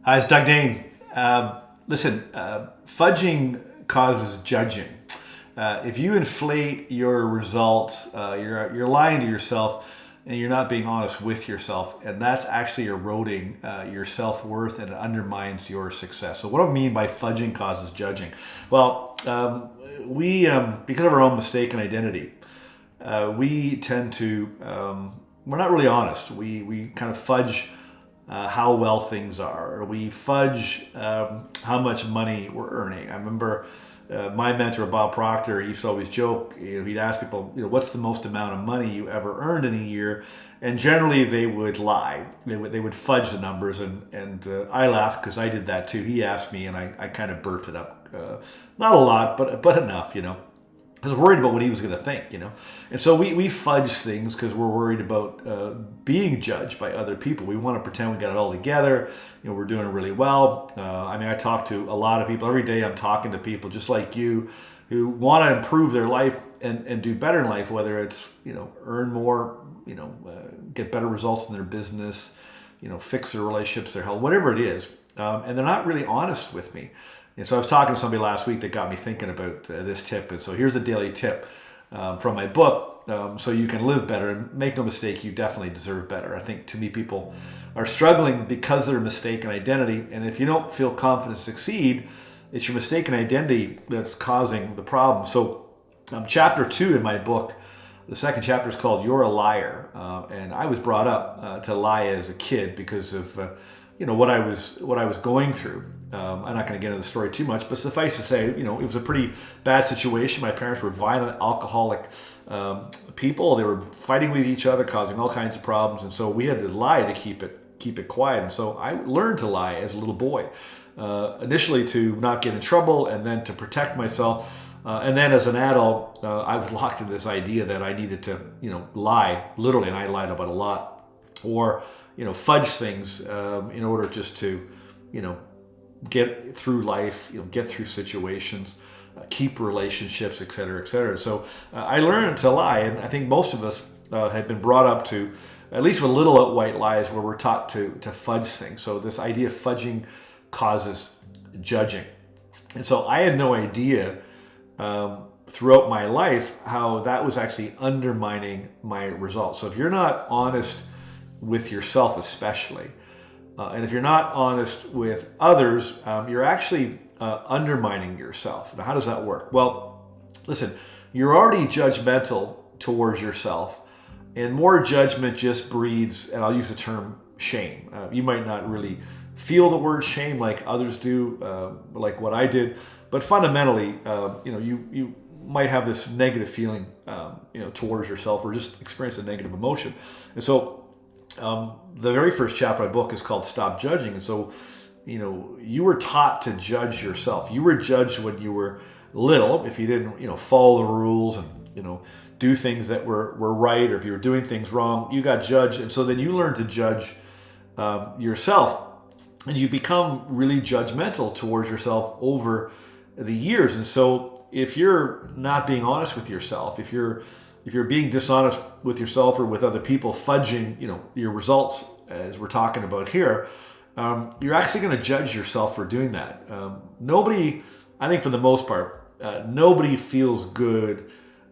Hi, it's Doug Dane. Fudging causes judging. If you inflate your results, you're lying to yourself, and you're not being honest with yourself, and that's actually eroding your self-worth, and it undermines your success. So what do I mean by fudging causes judging? Well, we because of our own mistaken identity, we tend to we're not really honest. We kind of fudge how well things are, or we fudge how much money we're earning. I remember my mentor Bob Proctor used to always joke. He'd ask people, what's the most amount of money you ever earned in a year, and generally they would lie. They would fudge the numbers, and I laughed because I did that too. He asked me, and I kind of burped it up, not a lot, but enough, I was worried about what he was going to think, And so we fudge things because we're worried about being judged by other people. We want to pretend we got it all together. We're doing really well. I talk to a lot of people. Every day I'm talking to people just like you who want to improve their life and do better in life, whether it's, earn more, get better results in their business, fix their relationships, their health, whatever it is. And they're not really honest with me. And so I was talking to somebody last week that got me thinking about this tip. And so here's a daily tip from my book, so you can live better. And make no mistake, you definitely deserve better. I think too many people are struggling because of their mistaken identity. And if you don't feel confident to succeed, it's your mistaken identity that's causing the problem. So chapter 2 in my book, the second chapter is called You're a Liar. And I was brought up to lie as a kid because of what I was going through. I'm not going to get into the story too much, but suffice to say, it was a pretty bad situation. My parents were violent, alcoholic people. They were fighting with each other, causing all kinds of problems, and so we had to lie to keep it quiet. And so I learned to lie as a little boy, initially to not get in trouble, and then to protect myself. And then as an adult, I was locked into this idea that I needed to, lie, literally, and I lied about a lot, or fudge things in order just to, get through life, get through situations, keep relationships, et cetera, et cetera. So I learned to lie, and I think most of us have been brought up to, at least with little white lies, where we're taught to fudge things. So this idea of fudging causes judging. And so I had no idea throughout my life how that was actually undermining my results. So if you're not honest with yourself especially, and if you're not honest with others, you're actually undermining yourself. Now, how does that work? Well, listen, you're already judgmental towards yourself, and more judgment just breeds, and I'll use the term shame. You might not really feel the word shame like others do, like what I did, but fundamentally, you might have this negative feeling, towards yourself, or just experience a negative emotion. And so the very first chapter of my book is called Stop Judging. And so, you were taught to judge yourself. You were judged when you were little if you didn't, follow the rules and, do things that were right, or if you were doing things wrong, you got judged. And so then you learn to judge yourself, and you become really judgmental towards yourself over the years. And so if you're not being honest with yourself, if you're being dishonest with yourself or with other people, fudging, your results, as we're talking about here, you're actually going to judge yourself for doing that. Nobody, I think for the most part, nobody feels good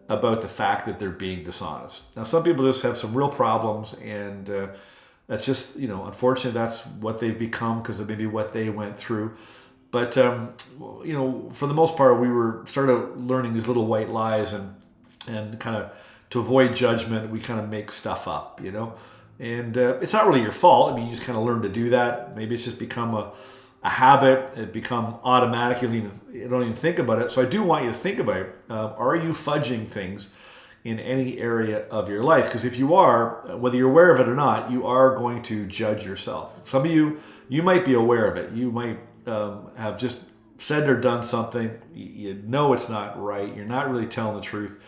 about the fact that they're being dishonest. Now, some people just have some real problems, and that's just, unfortunately, that's what they've become because of maybe what they went through. But, for the most part, we started learning these little white lies, and kind of to avoid judgment, we kind of make stuff up, and it's not really your fault. You just kind of learn to do that. Maybe it's just become a habit. It become automatic. You don't even think about it. So I do want you to think about it. Are you fudging things in any area of your life? Because if you are, whether you're aware of it or not, you are going to judge yourself. Some of you might be aware of it. You might have just said or done something. You know it's not right. You're not really telling the truth.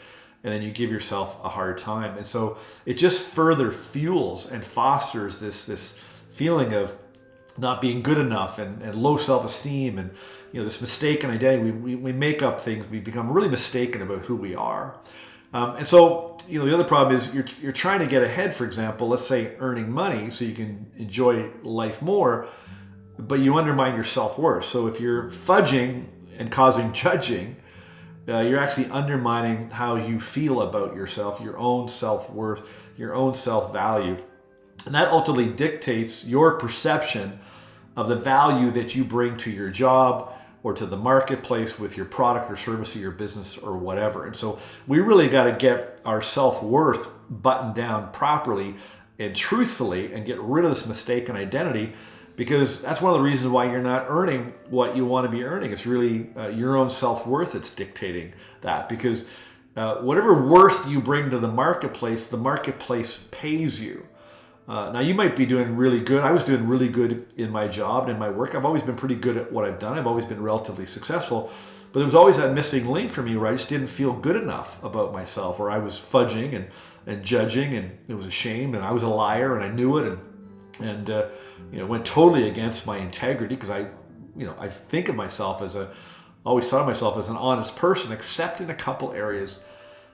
And then you give yourself a hard time. And so it just further fuels and fosters this feeling of not being good enough, and low self-esteem, and this mistaken identity. We make up things. We become really mistaken about who we are. And so the other problem is you're trying to get ahead, for example, let's say earning money so you can enjoy life more. but you undermine your self-worth. So if you're fudging and causing judging, you're actually undermining how you feel about yourself, your own self-worth, your own self-value. And that ultimately dictates your perception of the value that you bring to your job or to the marketplace with your product or service or your business or whatever. And so we really got to get our self-worth buttoned down properly and truthfully and get rid of this mistaken identity, because that's one of the reasons why you're not earning what you want to be earning. It's really your own self-worth that's dictating that, because whatever worth you bring to the marketplace pays you. Now, you might be doing really good. I was doing really good in my job and in my work. I've always been pretty good at what I've done. I've always been relatively successful. But there was always that missing link for me where I just didn't feel good enough about myself, or I was fudging and judging, and it was a shame, and I was a liar, and I knew it, and went totally against my integrity, because I think of myself always thought of myself as an honest person, except in a couple areas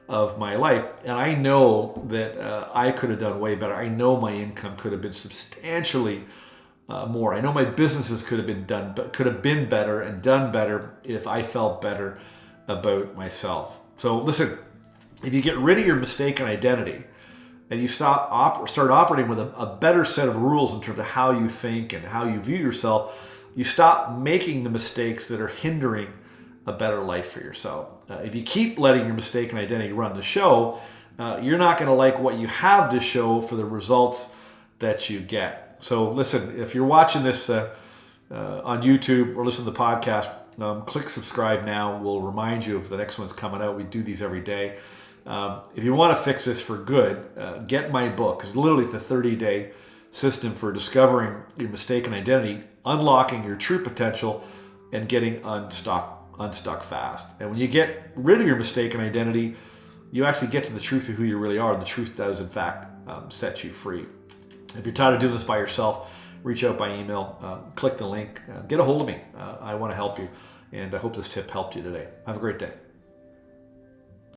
of my life. And I know that I could have done way better. I know my income could have been substantially more. I know my businesses could have been better and done better if I felt better about myself. So listen, if you get rid of your mistaken identity and you start operating with a better set of rules in terms of how you think and how you view yourself, you stop making the mistakes that are hindering a better life for yourself. If you keep letting your mistaken identity run the show, you're not going to like what you have to show for the results that you get. So listen, if you're watching this on YouTube or listen to the podcast, click subscribe now. We'll remind you if the next one's coming out. We do these every day. If you want to fix this for good, get my book. It's literally the 30-day system for discovering your mistaken identity, unlocking your true potential, and getting unstuck fast. And when you get rid of your mistaken identity, you actually get to the truth of who you really are, and the truth does, in fact, set you free. If you're tired of doing this by yourself, reach out by email, click the link, get a hold of me. I want to help you, and I hope this tip helped you today. Have a great day.